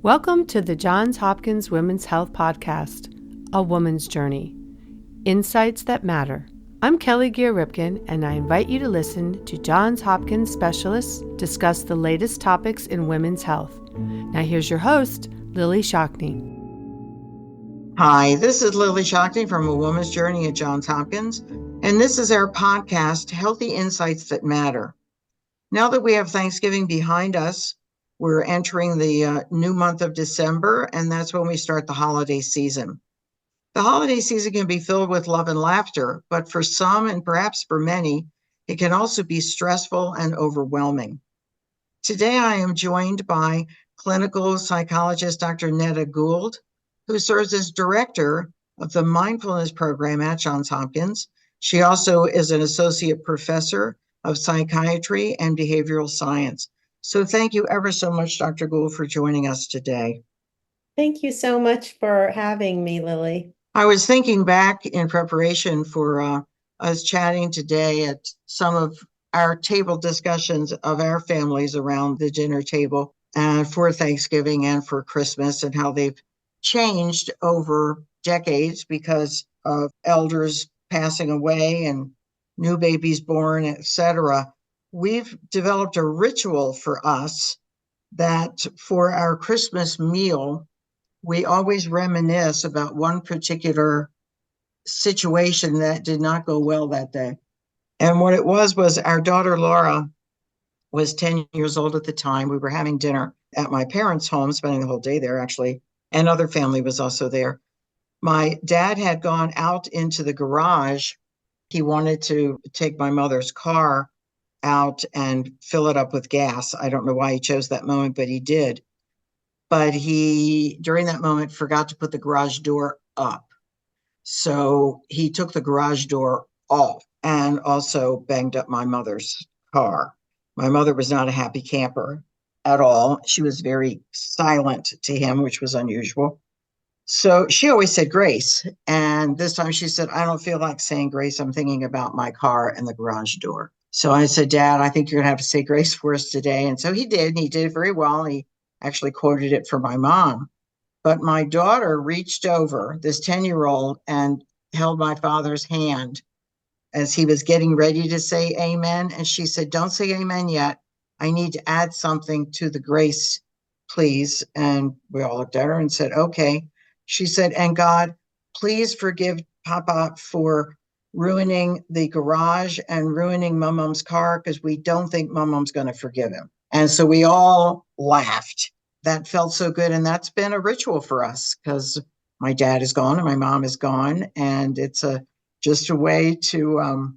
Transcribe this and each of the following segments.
Welcome to the Johns Hopkins Women's Health Podcast, A Woman's Journey. Insights that matter. I'm Kelly Gear-Ripken, and I invite you to listen to Johns Hopkins specialists discuss the latest topics in women's health. Now here's your host, Lily Shockney. Hi, this is Lily Shockney from A Woman's Journey at Johns Hopkins, and this is our podcast, Healthy Insights That Matter. Now that we have Thanksgiving behind us, we're entering the new month of December, and that's when we start the holiday season. The holiday season can be filled with love and laughter, but for some, and perhaps for many, it can also be stressful and overwhelming. Today, I am joined by clinical psychologist Dr. Neda Gould, who serves as director of the mindfulness program at Johns Hopkins. She also is an associate professor of psychiatry and behavioral science. So thank you ever so much, Dr. Gould, for joining us today. Thank you so much for having me, Lily. I was thinking back in preparation for us chatting today at some of our table discussions of our families around the dinner table for Thanksgiving and for Christmas, and how they've changed over decades because of elders passing away and new babies born, etc. We've developed a ritual for us that for our Christmas meal, we always reminisce about one particular situation that did not go well that day. And what it was our daughter Laura was 10 years old at the time. We were having dinner at my parents' home, spending the whole day there, actually, and other family was also there. My dad had gone out into the garage. He wanted to take my mother's car out and fill it up with gas. I don't know why he chose that moment, but he did. But he, during that moment, forgot to put the garage door up. So he took the garage door off and also banged up my mother's car. My mother was not a happy camper at all. She was very silent to him, which was unusual. So she always said grace. And this time she said, I don't feel like saying grace. I'm thinking about my car and the garage door. So I said, Dad, I think you're going to have to say grace for us today. And so he did. And he did very well. And he actually quoted it for my mom. But my daughter reached over, this 10-year-old, and held my father's hand as he was getting ready to say amen. And she said, don't say amen yet. I need to add something to the grace, please. And we all looked at her and said, okay. She said, and God, please forgive Papa for ruining the garage and ruining Mum-Mum's car, because we don't think Mum-Mum's going to forgive him. And so we all laughed. That felt so good. And that's been a ritual for us, because my dad is gone and my mom is gone. And it's just a way to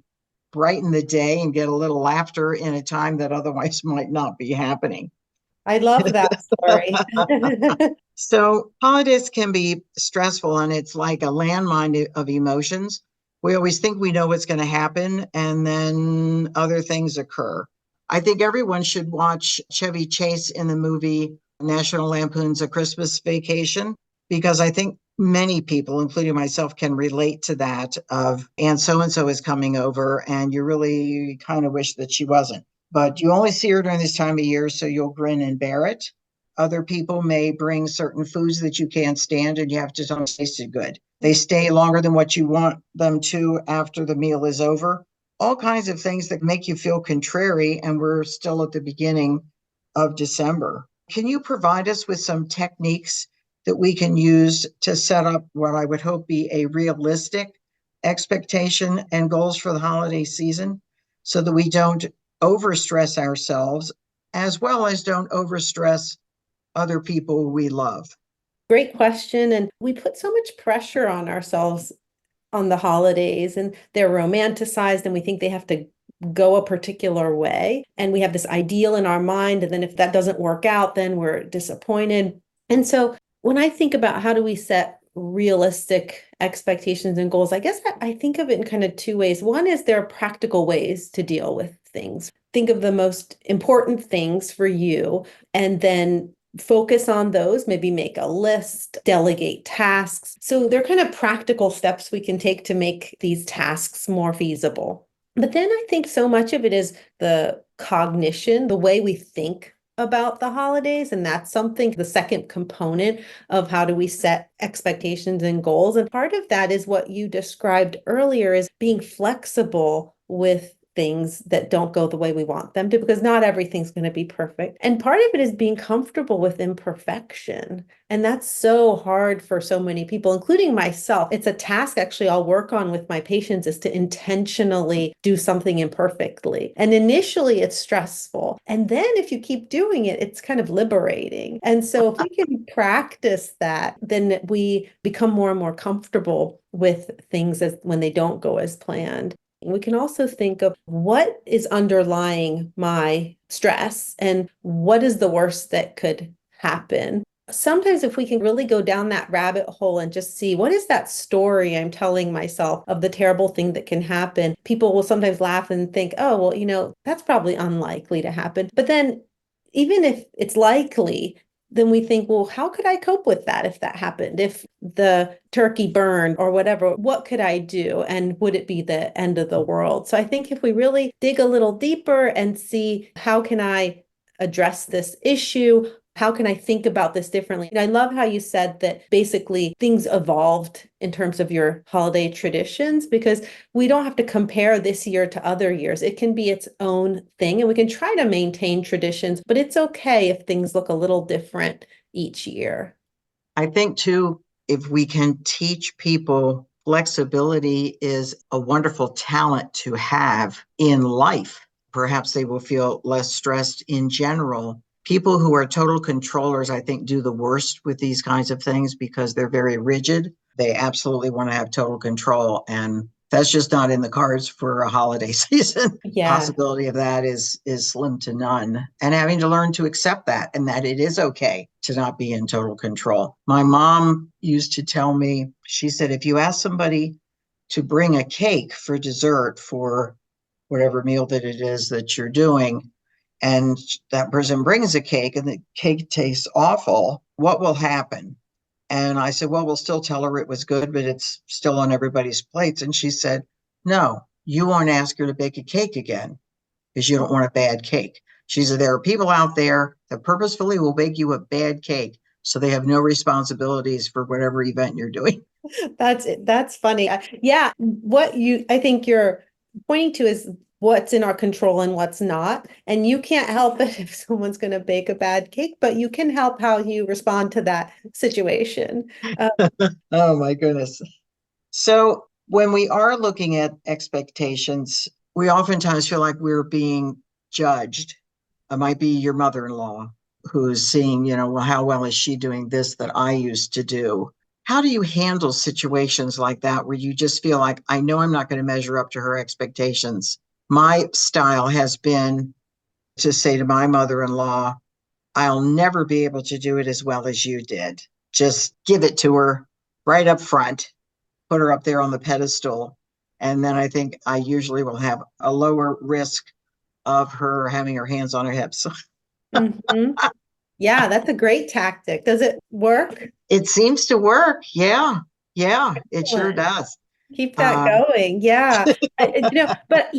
brighten the day and get a little laughter in a time that otherwise might not be happening. I love that story. So holidays can be stressful, and it's like a landmine of emotions. We always think we know what's going to happen, and then other things occur. I think everyone should watch Chevy Chase in the movie National Lampoon's A Christmas Vacation, because I think many people, including myself, can relate to that of Aunt so-and-so is coming over, and you really kind of wish that she wasn't. But you only see her during this time of year, so you'll grin and bear it. Other people may bring certain foods that you can't stand, and you have to tell them it tasted good. They stay longer than what you want them to after the meal is over. All kinds of things that make you feel contrary, and we're still at the beginning of December. Can you provide us with some techniques that we can use to set up what I would hope be a realistic expectation and goals for the holiday season, so that we don't overstress ourselves, as well as don't overstress other people we love? Great question. And we put so much pressure on ourselves on the holidays, and they're romanticized, and we think they have to go a particular way. And we have this ideal in our mind. And then if that doesn't work out, then we're disappointed. And so when I think about how do we set realistic expectations and goals, I guess I think of it in kind of two ways. One is there are practical ways to deal with things. Think of the most important things for you, and then focus on those, maybe make a list, delegate tasks. So they're kind of practical steps we can take to make these tasks more feasible. But then I think so much of it is the cognition, the way we think about the holidays. And that's something, the second component of how do we set expectations and goals. And part of that is what you described earlier, is being flexible with things that don't go the way we want them to, because not everything's going to be perfect. And part of it is being comfortable with imperfection. And that's so hard for so many people, including myself. It's a task actually I'll work on with my patients, is to intentionally do something imperfectly. And initially it's stressful. And then if you keep doing it, it's kind of liberating. And so if we can practice that, then we become more and more comfortable with things as when they don't go as planned. We can also think of what is underlying my stress and what is the worst that could happen. Sometimes if we can really go down that rabbit hole and just see what is that story I'm telling myself of the terrible thing that can happen, people will sometimes laugh and think, oh, well, that's probably unlikely to happen. But then even if it's likely, then we think, well, how could I cope with that if that happened? If the turkey burned or whatever, what could I do? And would it be the end of the world? So I think if we really dig a little deeper and see, how can I address this issue? How can I think about this differently? And I love how you said that basically things evolved in terms of your holiday traditions, because we don't have to compare this year to other years. It can be its own thing, and we can try to maintain traditions, but it's okay if things look a little different each year. I think too, if we can teach people, flexibility is a wonderful talent to have in life. Perhaps they will feel less stressed in general. People who are total controllers, I think, do the worst with these kinds of things because they're very rigid. They absolutely want to have total control, and that's just not in the cards for a holiday season. Yeah. Possibility of that is slim to none. And having to learn to accept that, and that it is okay to not be in total control. My mom used to tell me, she said, if you ask somebody to bring a cake for dessert for whatever meal that it is that you're doing, and that person brings a cake and the cake tastes awful, what will happen? And I said, well, we'll still tell her it was good, but it's still on everybody's plates. And she said, no, you won't ask her to bake a cake again because you don't want a bad cake. She said, there are people out there that purposefully will bake you a bad cake so they have no responsibilities for whatever event you're doing. That's funny. Yeah, I think you're pointing to is what's in our control and what's not. And you can't help it if someone's going to bake a bad cake, but you can help how you respond to that situation. Oh my goodness. So when we are looking at expectations, we oftentimes feel like we're being judged. It might be your mother-in-law who's seeing, well, how well is she doing this that I used to do? How do you handle situations like that where you just feel like, I know I'm not going to measure up to her expectations? My style has been to say to my mother-in-law, I'll never be able to do it as well as you did. Just give it to her right up front, put her up there on the pedestal. And then I think I usually will have a lower risk of her having her hands on her hips. Mm-hmm. Yeah, that's a great tactic. Does it work? It seems to work. Yeah. Yeah, it sure does. Keep that going. Yeah. But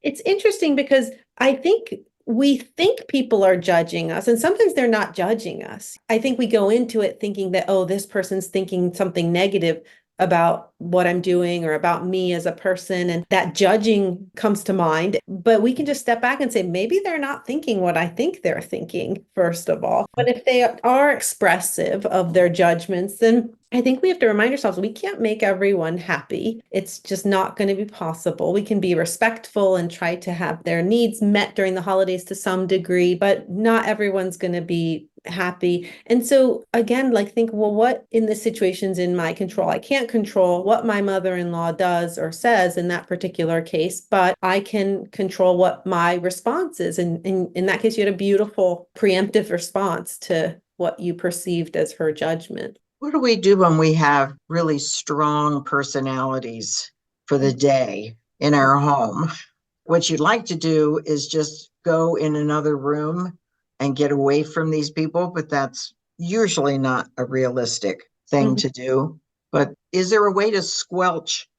it's interesting because I think we think people are judging us, and sometimes they're not judging us. I think we go into it thinking that, oh, this person's thinking something negative about what I'm doing or about me as a person, and that judging comes to mind. But we can just step back and say, maybe they're not thinking what I think they're thinking, first of all. But if they are expressive of their judgments, then I think we have to remind ourselves we can't make everyone happy. It's just not going to be possible. We can be respectful and try to have their needs met during the holidays to some degree, but not everyone's going to be happy. And so again, think, well, what in this situation's in my control? I can't control what my mother-in-law does or says in that particular case, but I can control what my response is. And in that case, you had a beautiful preemptive response to what you perceived as her judgment. What do we do when we have really strong personalities for the day in our home? What you'd like to do is just go in another room and get away from these people, but that's usually not a realistic thing to do. But is there a way to squelch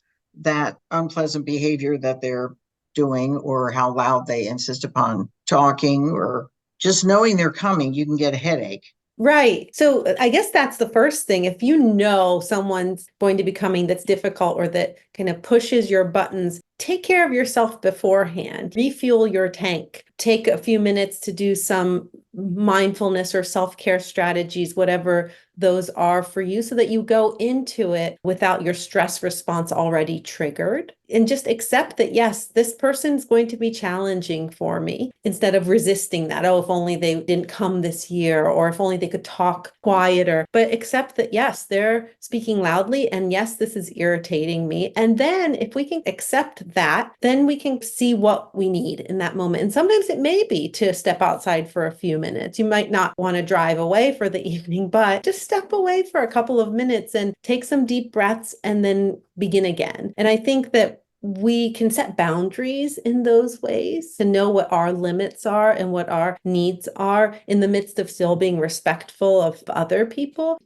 that unpleasant behavior that they're doing, or how loud they insist upon talking, or just knowing they're coming, you can get a headache. Right. So I guess that's the first thing. If you know someone's going to be coming that's difficult or that kind of pushes your buttons, take care of yourself beforehand. Refuel your tank. Take a few minutes to do some mindfulness or self-care strategies, whatever those are for you, so that you go into it without your stress response already triggered. And just accept that, yes, this person's going to be challenging for me, instead of resisting that. Oh, if only they didn't come this year, or if only they could talk quieter. But accept that, yes, they're speaking loudly, and yes, this is irritating me. And then if we can accept that, then we can see what we need in that moment. And sometimes it may be to step outside for a few minutes. You might not want to drive away for the evening, but just step away for a couple of minutes and take some deep breaths and then begin again. And I think that we can set boundaries in those ways to know what our limits are and what our needs are in the midst of still being respectful of other people.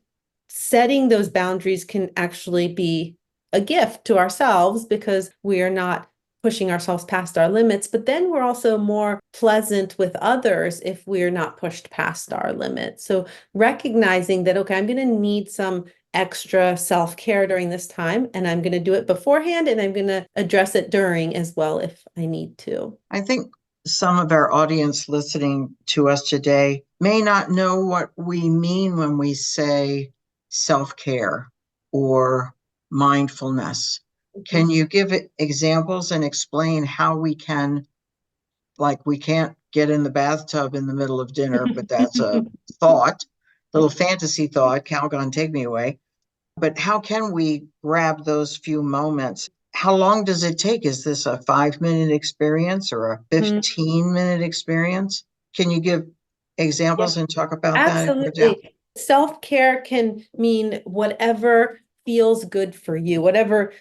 Setting those boundaries can actually be a gift to ourselves, because we are not pushing ourselves past our limits, but then we're also more pleasant with others if we're not pushed past our limits. So recognizing that, okay, I'm going to need some extra self-care during this time, and I'm going to do it beforehand, and I'm going to address it during as well if I need to. I think some of our audience listening to us today may not know what we mean when we say self-care or mindfulness. Can you give examples and explain how we can, like, we can't get in the bathtub in the middle of dinner, but that's a thought, little fantasy thought, Calgon, take me away. But how can we grab those few moments? How long does it take? Is this a 5-minute experience or a 15-minute experience? Can you give examples and talk about that? Absolutely. Self-care can mean whatever feels good for you, whatever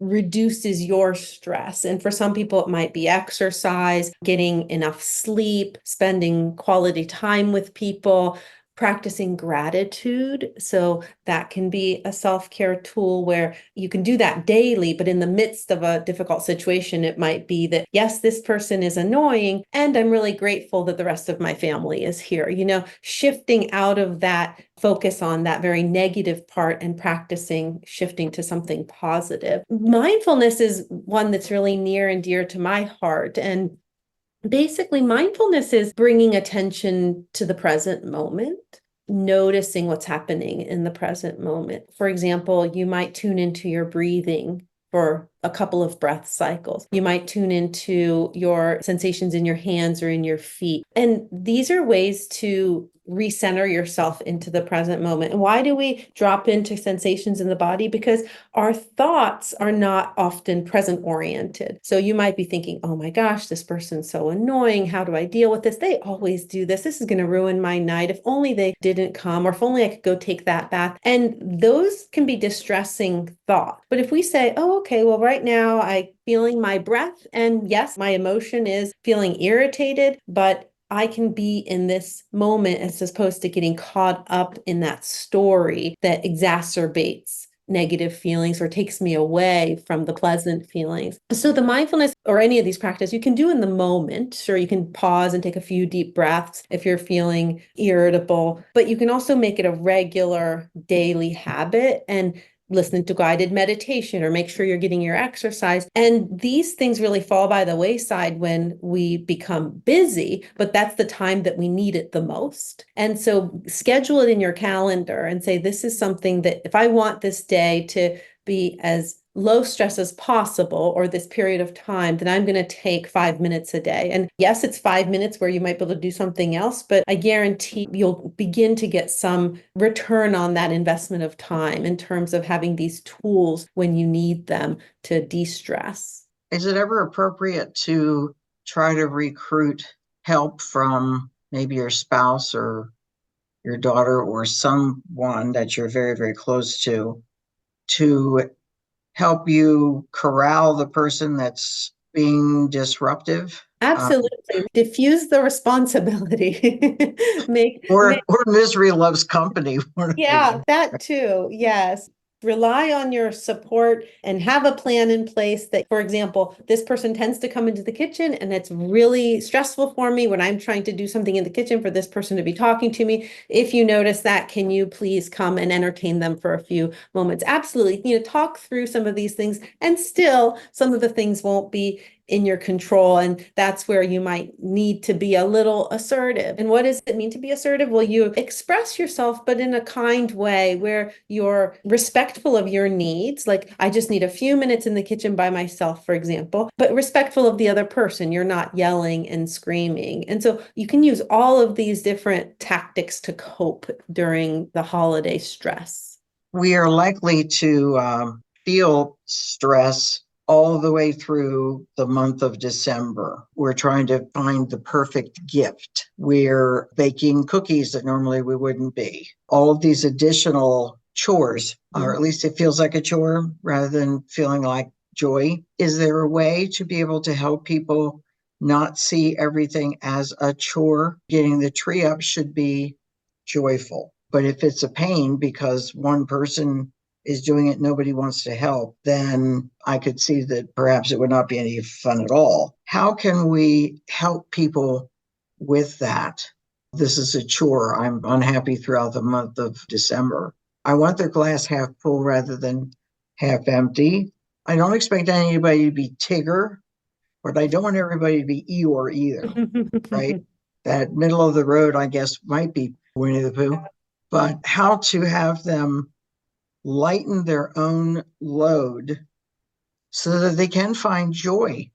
reduces your stress. And for some people, it might be exercise, getting enough sleep, spending quality time with people, practicing gratitude. So that can be a self-care tool where you can do that daily, but in the midst of a difficult situation, it might be that, yes, this person is annoying, and I'm really grateful that the rest of my family is here. Shifting out of that focus on that very negative part and practicing shifting to something positive. Mindfulness is one that's really near and dear to my heart. And basically, mindfulness is bringing attention to the present moment, noticing what's happening in the present moment. For example, you might tune into your breathing for a couple of breath cycles. You might tune into your sensations in your hands or in your feet. And these are ways to recenter yourself into the present moment. And why do we drop into sensations in the body? Because our thoughts are not often present oriented. So you might be thinking, oh my gosh, this person's so annoying. How do I deal with this? They always do this. This is going to ruin my night. If only they didn't come, or if only I could go take that bath. And those can be distressing thoughts. But if we say, oh, okay, well, right now I'm feeling my breath, and yes, my emotion is feeling irritated, but I can be in this moment as opposed to getting caught up in that story that exacerbates negative feelings or takes me away from the pleasant feelings. So the mindfulness or any of these practices you can do in the moment. Sure, you can pause and take a few deep breaths if you're feeling irritable, but you can also make it a regular daily habit and listen to guided meditation or make sure you're getting your exercise. And these things really fall by the wayside when we become busy, but that's the time that we need it the most. And so schedule it in your calendar and say, this is something that if I want this day to be as low stress as possible, or this period of time, then I'm going to take 5 minutes a day. And yes, it's 5 minutes where you might be able to do something else, but I guarantee you'll begin to get some return on that investment of time in terms of having these tools when you need them to de-stress. Is it ever appropriate to try to recruit help from maybe your spouse or your daughter or someone that you're very, very close to help you corral the person that's being disruptive? Absolutely. Diffuse the responsibility. Or misery loves company. Yeah, that too. Yes. rely on your support and have a plan in place that, for example, this person tends to come into the kitchen and it's really stressful for me when I'm trying to do something in the kitchen for this person to be talking to me. If you notice that, can you please come and entertain them for a few moments? Absolutely. Talk through some of these things, and still some of the things won't be in your control. And that's where you might need to be a little assertive. And what does it mean to be assertive? Well, you express yourself, but in a kind way where you're respectful of your needs. Like, I just need a few minutes in the kitchen by myself, for example, but respectful of the other person. You're not yelling and screaming. And so you can use all of these different tactics to cope during the holiday stress. We are likely to feel stress all the way through the month of December. We're trying to find the perfect gift. We're baking cookies that normally we wouldn't be. All of these additional chores, or at least it feels like a chore rather than feeling like joy. Is there a way to be able to help people not see everything as a chore? Getting the tree up should be joyful. But if it's a pain because one person is doing it, nobody wants to help, then I could see that perhaps it would not be any fun at all. How can we help people with that? This is a chore. I'm unhappy throughout the month of December. I want their glass half full rather than half empty. I don't expect anybody to be Tigger, but I don't want everybody to be Eeyore either, right? That middle of the road, I guess, might be Winnie the Pooh. But how to have them lighten their own load so that they can find joy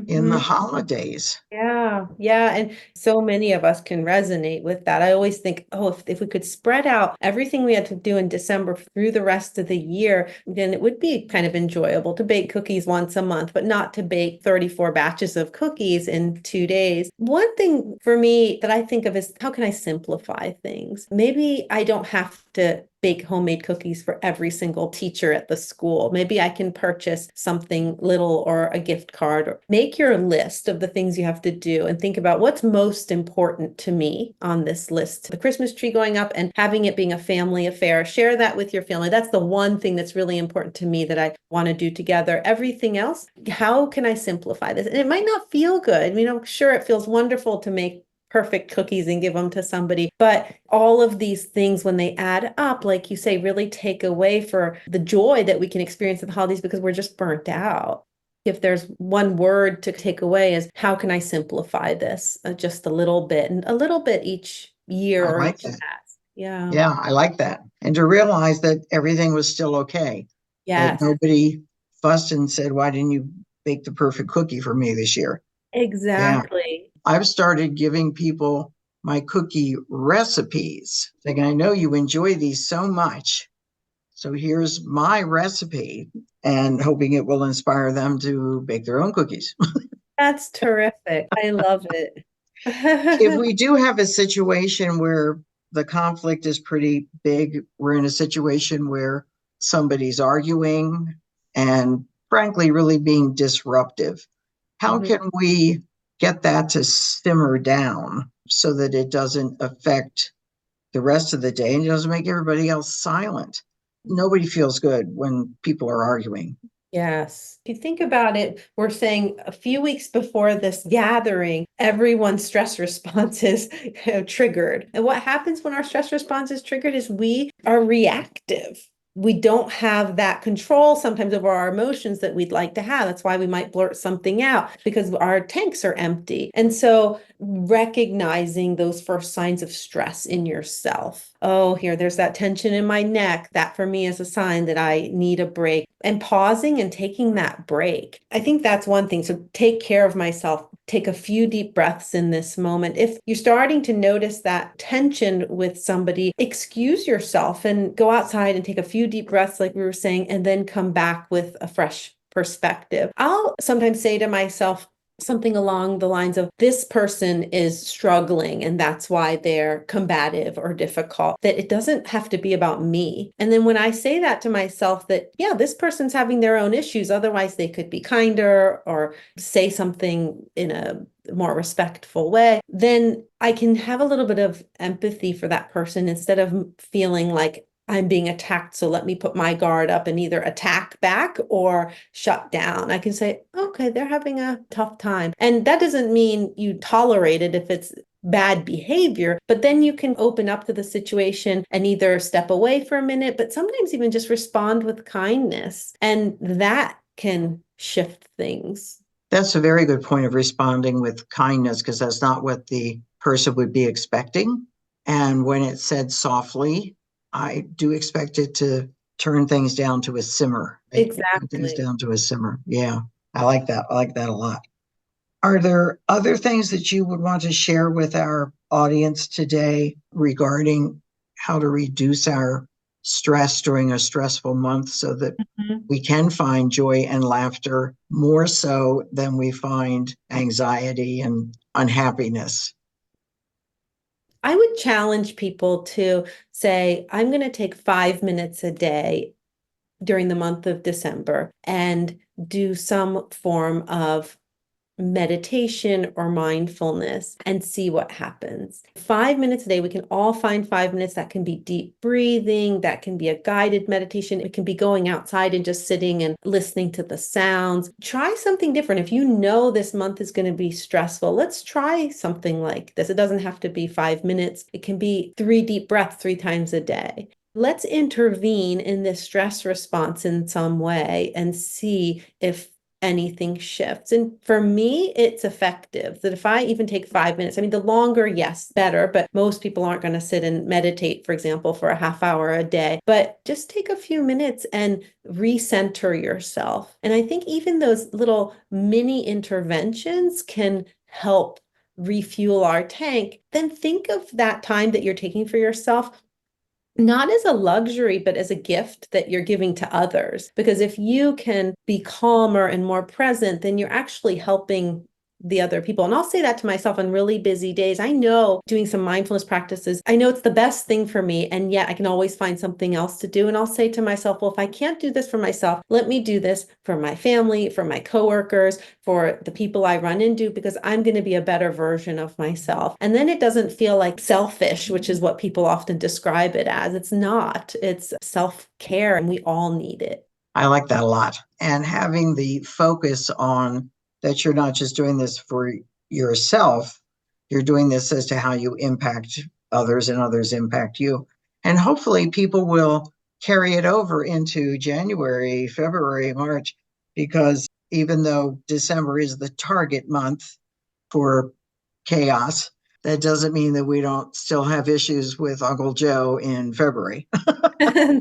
in the holidays. Yeah, yeah. And so many of us can resonate with that. I always think, oh, if we could spread out everything we had to do in December through the rest of the year, then it would be kind of enjoyable to bake cookies once a month, but not to bake 34 batches of cookies in 2 days. One thing for me that I think of is, how can I simplify things? Maybe I don't have to bake homemade cookies for every single teacher at the school. Maybe I can purchase something little or a gift card, or make your list of the things you have to do and think about what's most important to me on this list. The Christmas tree going up and having it being a family affair. Share that with your family. That's the one thing that's really important to me that I want to do together. Everything else, how can I simplify this? And it might not feel good. Sure, it feels wonderful to make perfect cookies and give them to somebody. But all of these things, when they add up, like you say, really take away for the joy that we can experience at the holidays because we're just burnt out. If there's one word to take away, is how can I simplify this just a little bit, and a little bit each year or each task. Yeah. Yeah, I like that. And to realize that everything was still okay. Yes. That nobody fussed and said, why didn't you bake the perfect cookie for me this year? Exactly. Yeah. I've started giving people my cookie recipes. Like, I know you enjoy these so much, so here's my recipe, and hoping it will inspire them to bake their own cookies. That's terrific. I love it. If we do have a situation where the conflict is pretty big, we're in a situation where somebody's arguing and frankly really being disruptive, how can we get that to simmer down so that it doesn't affect the rest of the day and it doesn't make everybody else silent? Nobody feels good when people are arguing. Yes. If you think about it, we're saying a few weeks before this gathering, everyone's stress response is triggered. And what happens when our stress response is triggered is we are reactive. We don't have that control sometimes over our emotions that we'd like to have. That's why we might blurt something out, because our tanks are empty. And so recognizing those first signs of stress in yourself. Oh, there's that tension in my neck. That for me is a sign that I need a break. And pausing and taking that break. I think that's one thing. So take care of myself. Take a few deep breaths in this moment. If you're starting to notice that tension with somebody, excuse yourself and go outside and take a few deep breaths, like we were saying, and then come back with a fresh perspective. I'll sometimes say to myself, something along the lines of, this person is struggling and that's why they're combative or difficult, that it doesn't have to be about me. And then when I say that to myself, that, yeah, this person's having their own issues, otherwise they could be kinder or say something in a more respectful way, then I can have a little bit of empathy for that person instead of feeling like I'm being attacked, so let me put my guard up and either attack back or shut down. I can say, okay, they're having a tough time. And that doesn't mean you tolerate it if it's bad behavior, but then you can open up to the situation and either step away for a minute, but sometimes even just respond with kindness. And that can shift things. That's a very good point of responding with kindness, because that's not what the person would be expecting. And when it's said softly, I do expect it to turn things down to a simmer. Right? Turn things Exactly. down to a simmer. Yeah, I like that. I like that a lot. Are there other things that you would want to share with our audience today regarding how to reduce our stress during a stressful month so that Mhm. we can find joy and laughter more so than we find anxiety and unhappiness? I would challenge people to say, I'm going to take 5 minutes a day during the month of December and do some form of meditation or mindfulness and see what happens. 5 minutes a day, we can all find 5 minutes. That can be deep breathing, that can be a guided meditation, it can be going outside and just sitting and listening to the sounds. Try something different. If you know this month is going to be stressful, let's try something like this. It doesn't have to be 5 minutes, it can be 3 deep breaths 3 times a day. Let's intervene in this stress response in some way and see if anything shifts. And for me, it's effective that if I even take 5 minutes, I mean, the longer, yes, better, but most people aren't going to sit and meditate, for example, for a half hour a day, but just take a few minutes and recenter yourself. And I think even those little mini interventions can help refuel our tank. Then think of that time that you're taking for yourself not as a luxury, but as a gift that you're giving to others. Because if you can be calmer and more present, then you're actually helping the other people. And I'll say that to myself on really busy days. I know doing some mindfulness practices, I know it's the best thing for me. And yet I can always find something else to do. And I'll say to myself, well, if I can't do this for myself, let me do this for my family, for my coworkers, for the people I run into, because I'm going to be a better version of myself. And then it doesn't feel like selfish, which is what people often describe it as. It's not, it's self-care, and we all need it. I like that a lot. And having the focus on that you're not just doing this for yourself, you're doing this as to how you impact others and others impact you. And hopefully people will carry it over into January, February, March, because even though December is the target month for chaos, that doesn't mean that we don't still have issues with Uncle Joe in February,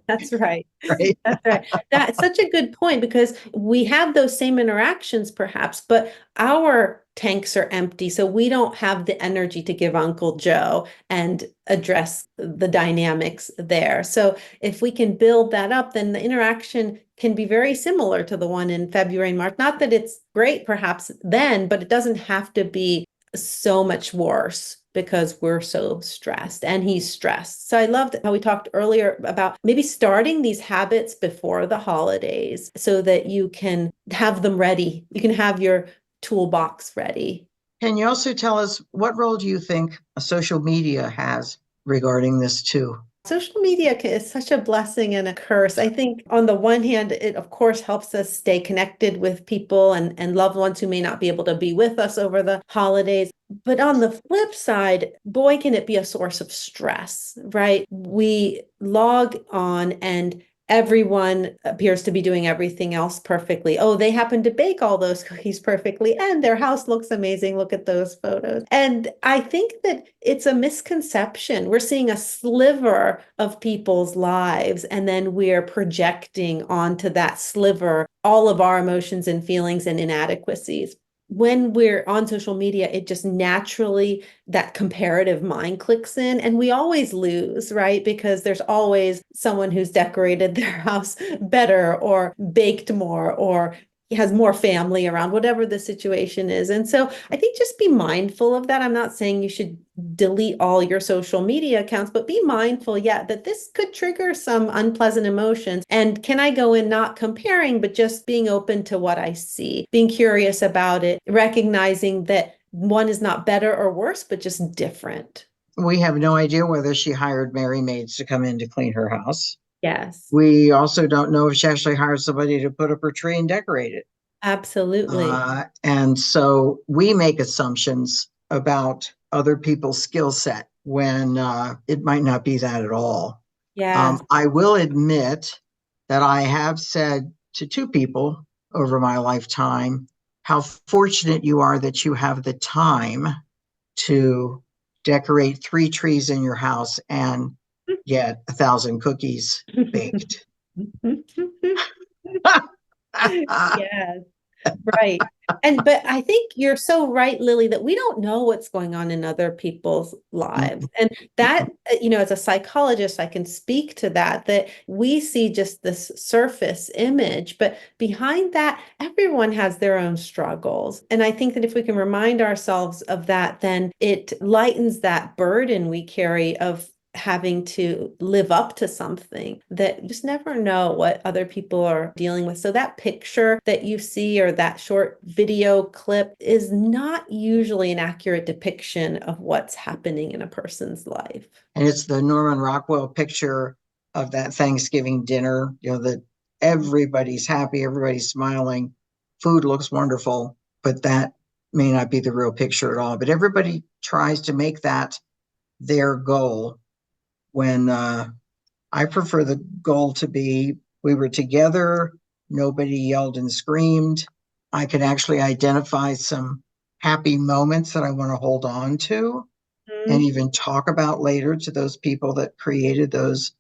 That's right. right? That's right. That's such a good point because we have those same interactions perhaps, but our tanks are empty. So we don't have the energy to give Uncle Joe and address the dynamics there. So if we can build that up, then the interaction can be very similar to the one in February and March. Not that it's great perhaps then, but it doesn't have to be so much worse because we're so stressed and he's stressed. So I loved how we talked earlier about maybe starting these habits before the holidays so that you can have them ready. You can have your toolbox ready. Can you also tell us what role do you think social media has regarding this too? Social media is such a blessing and a curse. I think on the one hand, it of course helps us stay connected with people and loved ones who may not be able to be with us over the holidays. But on the flip side, boy, can it be a source of stress, right? We log on and everyone appears to be doing everything else perfectly. Oh, they happen to bake all those cookies perfectly, and their house looks amazing. Look at those photos. And I think that it's a misconception. We're seeing a sliver of people's lives, and then we're projecting onto that sliver all of our emotions and feelings and inadequacies. When we're on social media, it just naturally, that comparative mind clicks in, and we always lose, right? Because there's always someone who's decorated their house better or baked more or has more family around, whatever the situation is. And so I think just be mindful of that. I'm not saying you should delete all your social media accounts, but be mindful, yeah, that this could trigger some unpleasant emotions. And can I go in not comparing, but just being open to what I see, being curious about it, recognizing that one is not better or worse, but just different. We have no idea whether she hired Mary maids to come in to clean her house. Yes. We also don't know if she actually hired somebody to put up her tree and decorate it. Absolutely. And so we make assumptions about other people's skill set when it might not be that at all. Yes. I will admit that I have said to two people over my lifetime how fortunate you are that you have the time to decorate 3 trees in your house and get 1,000 cookies baked. Yes. Right. But I think you're so right, Lily, that we don't know what's going on in other people's lives. And that, as a psychologist, I can speak to that we see just this surface image, but behind that, everyone has their own struggles. And I think that if we can remind ourselves of that, then it lightens that burden we carry of having to live up to something that you just never know what other people are dealing with. So that picture that you see or that short video clip is not usually an accurate depiction of what's happening in a person's life. And it's the Norman Rockwell picture of that Thanksgiving dinner, that everybody's happy, everybody's smiling, food looks wonderful, but that may not be the real picture at all. But everybody tries to make that their goal. When I prefer the goal to be, we were together, nobody yelled and screamed. I could actually identify some happy moments that I want to hold on to and even talk about later to those people that created those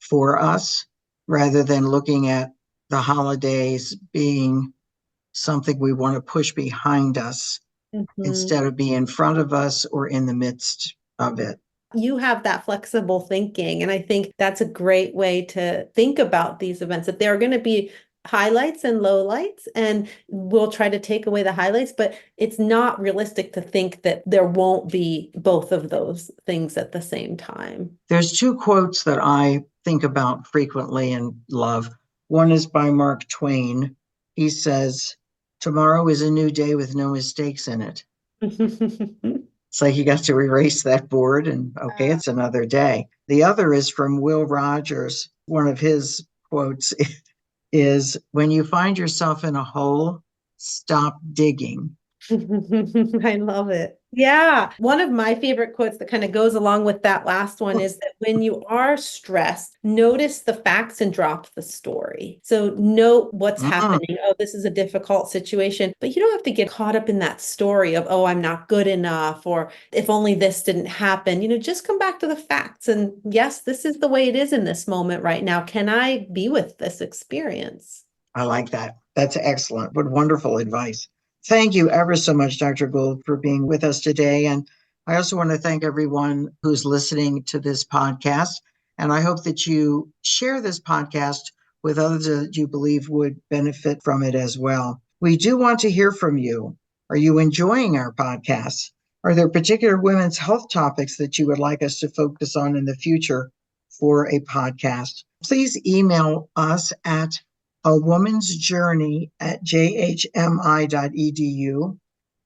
for us, rather than looking at the holidays being something we want to push behind us instead of being in front of us or in the midst of it. You have that flexible thinking. And I think that's a great way to think about these events, that there are going to be highlights and lowlights, and we'll try to take away the highlights, but it's not realistic to think that there won't be both of those things at the same time. There's 2 quotes that I think about frequently and love. One is by Mark Twain. He says, "Tomorrow is a new day with no mistakes in it." It's like you got to erase that board and okay, it's another day. The other is from Will Rogers. One of his quotes is, "When you find yourself in a hole, stop digging." I love it. Yeah. One of my favorite quotes that kind of goes along with that last one is that when you are stressed, notice the facts and drop the story. So note what's happening. Oh, this is a difficult situation, but you don't have to get caught up in that story of, oh, I'm not good enough, or if only this didn't happen. Just come back to the facts. And yes, this is the way it is in this moment right now. Can I be with this experience? I like that. That's excellent. What wonderful advice. Thank you ever so much, Dr. Gould, for being with us today. And I also want to thank everyone who's listening to this podcast. And I hope that you share this podcast with others that you believe would benefit from it as well. We do want to hear from you. Are you enjoying our podcasts? Are there particular women's health topics that you would like us to focus on in the future for a podcast? Please email us at awomansjourney@jhmi.edu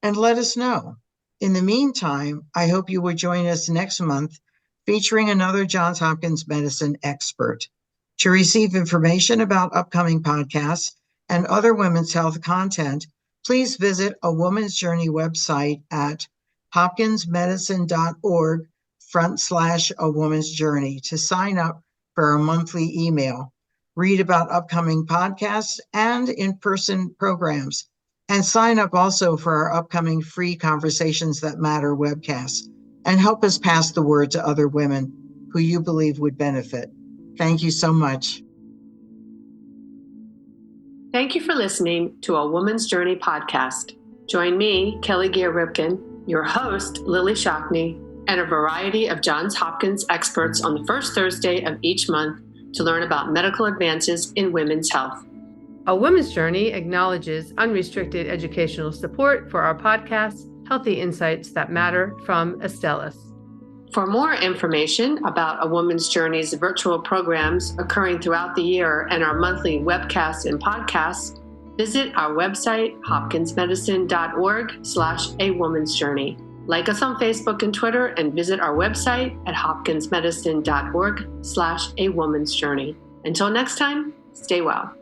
and let us know. In the meantime, I hope you will join us next month featuring another Johns Hopkins Medicine expert. To receive information about upcoming podcasts and other women's health content, please visit A Woman's Journey website at hopkinsmedicine.org/A Woman's Journey to sign up for our monthly email. Read about upcoming podcasts and in-person programs, and sign up also for our upcoming free Conversations That Matter webcasts, and help us pass the word to other women who you believe would benefit. Thank you so much. Thank you for listening to A Woman's Journey podcast. Join me, Kelly Gear-Ripken, your host, Lily Shockney, and a variety of Johns Hopkins experts on the first Thursday of each month to learn about medical advances in women's health. A Woman's Journey acknowledges unrestricted educational support for our podcast, Healthy Insights That Matter from Astellas. For more information about A Woman's Journey's virtual programs occurring throughout the year and our monthly webcasts and podcasts, visit our website, hopkinsmedicine.org/A Woman's Journey. Like us on Facebook and Twitter, and visit our website at hopkinsmedicine.org/a woman's journey. Until next time, stay well.